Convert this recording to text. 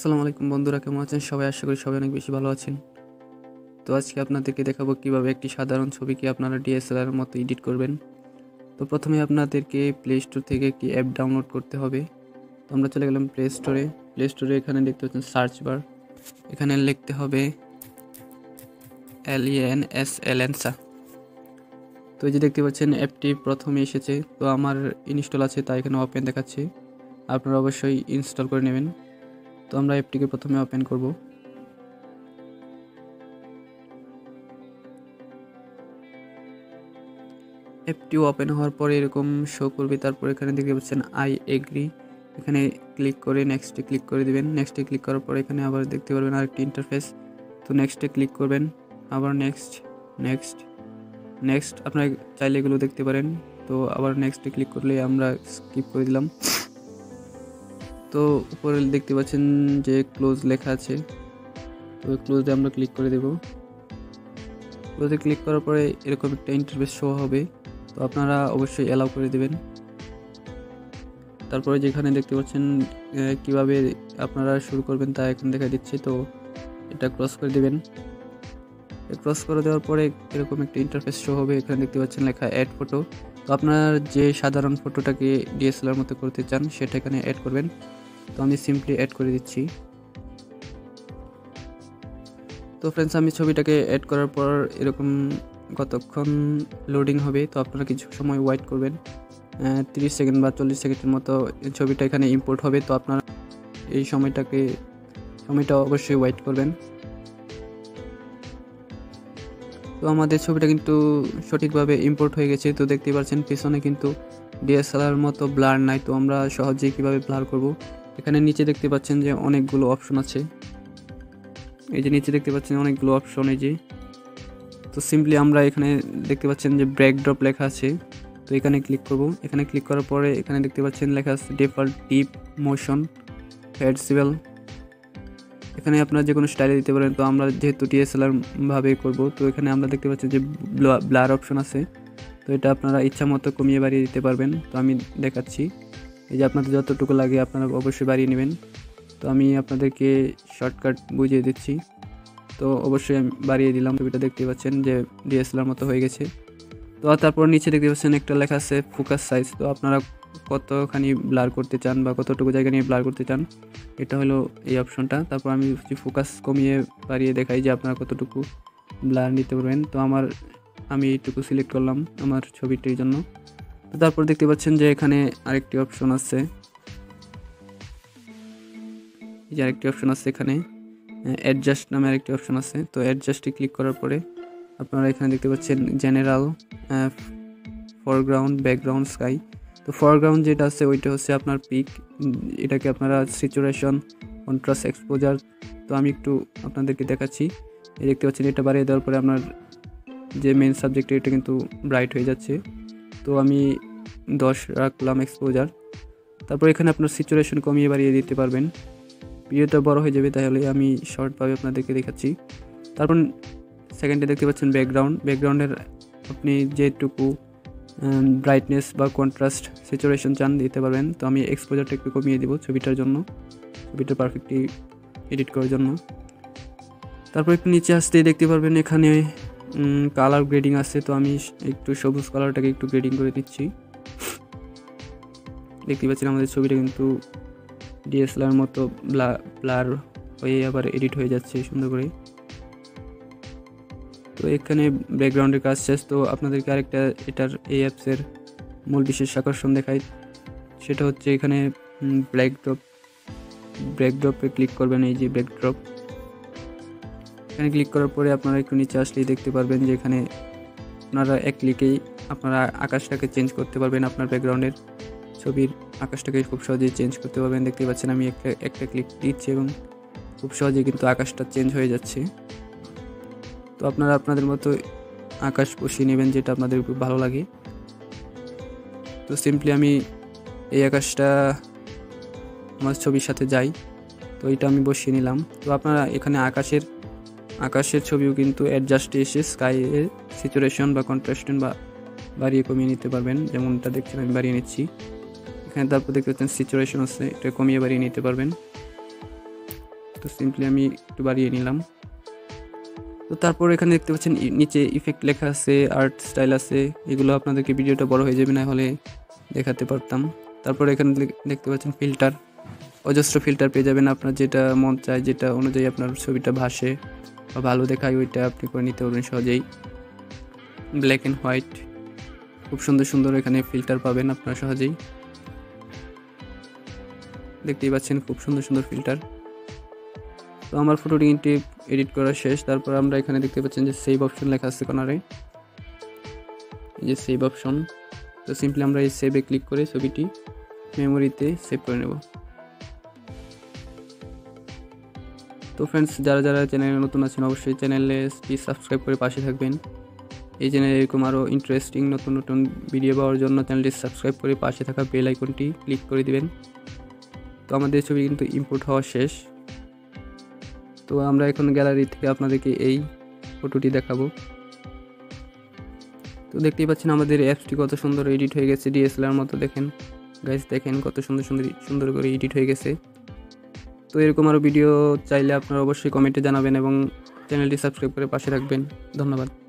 আসসালামু আলাইকুম বন্ধুরা, কেমন আছেন সবাই? আশা করি সবাই অনেক বেশি ভালো আছেন। তো আজকে আপনাদেরকে দেখাবো কিভাবে একটি সাধারণ ছবিকে আপনারা ডিএসএলআর এর মতো এডিট করবেন। তো প্রথমে আপনাদেরকে প্লে স্টোর থেকে একটি অ্যাপ ডাউনলোড করতে হবে। তো আমরা চলে গেলাম প্লে স্টোরে। এখানে দেখতে পাচ্ছেন সার্চ বার, এখানে লিখতে হবে LENSLENSA। তো এই যে দেখতে পাচ্ছেন অ্যাপটি প্রথমে এসেছে, তো আমার ইনস্টল আছে তাই এখানে ওপেন দেখাচ্ছে। আপনারা অবশ্যই ইনস্টল করে নেবেন। তো আমরা অ্যাপটিকে প্রথমে ওপেন করব। অ্যাপটি ওপেন হওয়ার পরে এরকম শো করবে। তারপর এখানে দেখতে পাচ্ছেন আই এগ্রি, এখানে ক্লিক করে নেক্সটে ক্লিক করে দিবেন। নেক্সটে ক্লিক করার পরে এখানে আবার দেখতে পারবেন আরেকটি ইন্টারফেস। তো নেক্সটে ক্লিক করবেন, আবার নেক্সট আপনারা চাইলে এগুলো দেখতে পারেন। তো আবার নেক্সটে ক্লিক করলে আমরা স্কিপ করে দিলাম। তো উপরে দেখতে পাচ্ছেন যে ক্লোজ লেখা আছে, তো ক্লোজে আমরা ক্লিক করে দেব। ক্লোজে ক্লিক করার পরে এরকম একটা ইন্টারফেস শো হবে, তো আপনারা অবশ্যই অ্যালাউ করে দেবেন। তারপরে যেখানে দেখতে পাচ্ছেন কিভাবে আপনারা শুরু করবেন তা এখন দেখা দিচ্ছে। তো এটা ক্রস করে দেবেন। ক্রস করে দেওয়ার পরে এরকম একটা ইন্টারফেস শো হবে, এখানে দেখতে পাচ্ছেন লেখা অ্যাড ফটো। তো আপনার যে সাধারণ ফটোটাকে ডিএসএলআর মতো করতে চান সেটা এখানে অ্যাড করবেন। তো আমি সিম্পলি অ্যাড করে দিচ্ছি। তো ফ্রেন্ডস, আমি ছবিটাকে অ্যাড করার পর এরকম কতক্ষণ লোডিং হবে, তো আপনারা কিছু সময় ওয়েট করবেন। 30 সেকেন্ড বা 40 সেকেন্ডের মতো ছবিটা এখানে ইম্পোর্ট হবে। তো আপনারা এই সময়টা অবশ্যই ওয়েট করবেন। তো আমাদের ছবিটা কিন্তু সঠিকভাবে ইম্পোর্ট হয়ে গেছে। তো দেখতে পাচ্ছেন পিছনে কিন্তু ডিএসএলআর মতো ব্লার নাই। তো আমরা সহজেই কিভাবে ব্লার করব, এখানে নিচে দেখতে পাচ্ছেন যে অনেকগুলো অপশন আছে। এই যে নিচে দেখতে পাচ্ছেন অনেকগুলো অপশন, এই যে। তো সিম্পলি আমরা এখানে দেখতে পাচ্ছেন যে ব্রেক ড্রপ লেখা আছে, তো এখানে ক্লিক করব। এখানে ক্লিক করার পরে এখানে দেখতে পাচ্ছেন লেখা আছে ডিফল্ট ডিপ মোশন ফ্লেক্সিবল। এখানে আপনারা যে কোনো স্টাইলে দিতে পারেন। তো আমরা যেহেতু ডিএসএলআর ভাবে করব, তো এখানে আমরা দেখতে পাচ্ছি যে ব্লার অপশন আছে। তো এটা আপনারা ইচ্ছা মতো কমিয়ে বাড়িয়ে দিতে পারবেন। তো আমি দেখাচ্ছি, এই যে আপনাদের যতটুকু লাগে আপনারা অবশ্যই বাড়িয়ে নেবেন। তো আমি আপনাদেরকে শর্টকাট বুঝিয়ে দিচ্ছি। তো অবশ্যই আমি বাড়িয়ে দিলাম। ছবিটা দেখতে পাচ্ছেন যে ডিএসএলআর মতো হয়ে গেছে। তো তারপর নিচে দেখতে পাচ্ছেন একটা লেখা আছে ফোকাস সাইজ। তো আপনারা কতখানি ব্লার করতে চান বা কতটুকু জায়গা নিয়ে ব্লার করতে চান, এটা হলো এই অপশনটা। তারপর আমি ফোকাস কমিয়ে বাড়িয়ে দেখাই যে আপনারা কতটুকু ব্লার নিতে পারবেন। তো আমি এইটুকু সিলেক্ট করলাম আমার ছবিটির জন্য। তো তারপর দেখতে পাচ্ছেন যে এখানে আরেকটি অপশন আছে, এখানে অ্যাডজাস্ট নামে আরেকটি অপশন আছে। তো অ্যাডজাস্টে ক্লিক করার পরে আপনারা এখানে দেখতে পাচ্ছেন জেনারেল, ফরগ্রাউন্ড, ব্যাকগ্রাউন্ড, স্কাই। তো ফরগ্রাউন্ড যেটা আছে ওইটা হচ্ছে আপনার পিক, এটাকে আপনারা স্যাচুরেশন, কন্ট্রাস্ট, এক্সপোজার। তো আমি একটু আপনাদেরকে দেখাচ্ছি। এই দেখতে পাচ্ছেন এটা বাড়িয়ে দেওয়ার পরে আপনার যে মেন সাবজেক্ট এটা কিন্তু ব্রাইট হয়ে যাচ্ছে। তো আমি 10 রাখলাম এক্সপোজার। তারপর এখানে আপনার স্যাচুরেশন কমিয়ে বাড়িয়ে দিতে পারবেন। ভিডিওটা বড় হয়ে যাবে, তাহলে আমি শর্টভাবে আপনাদেরকে দেখাচ্ছি। তারপর সেকেন্ডে দেখতে পাচ্ছেন ব্যাকগ্রাউন্ডের আপনি যেটুকু ব্রাইটনেস বা কন্ট্রাস্ট, স্যাচুরেশন চান দিতে পারবেন। তো আমি এক্সপোজারটা একটু কমিয়ে দেবো ছবিটা পারফেক্টলি এডিট করার জন্য। তারপর একটু নিচে আসতেই দেখতে পারবেন এখানে কালার গ্রেডিং আছে। তো আমি একটু সবুজ কালারটাকে একটু গ্রেডিং করে দিচ্ছি। দেখতে পাচ্ছেন আমাদের ছবিটা কিন্তু ডিএসএলআর মতো ব্লার হয়ে আবার এডিট হয়ে যাচ্ছে সুন্দর করে। তো এখানে ব্যাকগ্রাউন্ডের কাজ শেষ। তো আপনাদেরকে আরেকটা এই অ্যাপসের মূল বিশেষ আকর্ষণ দেখাই, সেটা হচ্ছে এখানে ব্যাকড্রপে ক্লিক করবেন। এই যে ব্যাকড্রপ, এখানে ক্লিক করার পরে আপনারা একটু নিচে আসলেই দেখতে পারবেন যে এখানে আপনারা এক ক্লিকেই আপনারা আকাশটাকে চেঞ্জ করতে পারবেন। আপনার ব্যাকগ্রাউন্ডের ছবির আকাশটাকে খুব সহজেই চেঞ্জ করতে পারবেন। দেখতে পাচ্ছেন আমি একটা ক্লিক দিচ্ছি এবং খুব সহজেই কিন্তু আকাশটা চেঞ্জ হয়ে যাচ্ছে। তো আপনারা আপনাদের মতো আকাশ বসিয়ে নেবেন যেটা আপনাদের খুব ভালো লাগে। তো সিম্পলি আমি এই আকাশটা আমার ছবির সাথে যাই, তো এটা আমি বসিয়ে নিলাম। তো আপনারা এখানে আকাশের ছবিও কিন্তু অ্যাডজাস্টে এসে স্কাইয়ের স্যাচুরেশন বা কন্ট্রাস্টেন বা বাড়িয়ে কমিয়ে নিতে পারবেন। যেমনটা দেখছেন আমি বাড়িয়ে নিচ্ছি। এখানে তারপর দেখতে পাচ্ছেন স্যাচুরেশন আছে, এটা কমিয়ে বাড়িয়ে নিতে পারবেন। তো সিম্পলি আমি একটু বাড়িয়ে নিলাম। তো তারপর এখানে দেখতে পাচ্ছেন নিচে ইফেক্ট লেখা আছে, আর্ট স্টাইল আছে। এগুলো আপনাদেরকে ভিডিওটা বড় হয়ে যাবে, না হলে দেখাতে পারতাম। তারপর এখানে দেখতে পাচ্ছেন ফিল্টার, অজস্র ফিল্টার পেয়ে যাবেন। আপনার যেটা মন চায়, যেটা অনুযায়ী আপনার ছবিটা ভাসে বা ভালো দেখায়, ওইটা আপনি করে নিতে পারবেন সহজেই। ব্ল্যাক অ্যান্ড হোয়াইট, খুব সুন্দর সুন্দর এখানে ফিল্টার পাবেন আপনারা সহজেই। দেখতেই পাচ্ছেন খুব সুন্দর সুন্দর ফিল্টার। তো আমার ফটোটি কিন্তু এডিট করা শেষ। তারপর আমরা এখানে দেখতে পাচ্ছেন যে সেভ অপশন লেখা আছে কর্নারে, এই যে সেভ অপশন। তো সিম্পলি আমরা এই সেভে ক্লিক করে ছবিটি মেমোরিতে সেভ করে নেব। তো ফ্রেন্ডস, যারা যারা চ্যানেলে নতুন আছেন অবশ্যই চ্যানেলটি সাবস্ক্রাইব করে পাশে থাকবেন। এই চ্যানেলে এরকম আরও ইন্টারেস্টিং নতুন নতুন ভিডিও পাওয়ার জন্য চ্যানেলটি সাবস্ক্রাইব করে পাশে থাকা বেল আইকনটি ক্লিক করে দিবেন। তো আমাদের ছবি কিন্তু ইম্পোর্ট হওয়া শেষ। তো আমরা এখন গ্যালারি থেকে আপনাদেরকে এই ফটোটি দেখাবো। তো দেখতেই পাচ্ছেন আমাদের অ্যাপসটি কত সুন্দর এডিট হয়ে গেছে, ডিএসএলআর মতো। দেখেন গাইস, দেখেন কত সুন্দর সুন্দর সুন্দর করে এডিট হয়ে গেছে। তো এরকম আরও ভিডিও চাইলে আপনারা অবশ্যই কমেন্টে জানাবেন এবং চ্যানেলটি সাবস্ক্রাইব করে পাশে রাখবেন। ধন্যবাদ।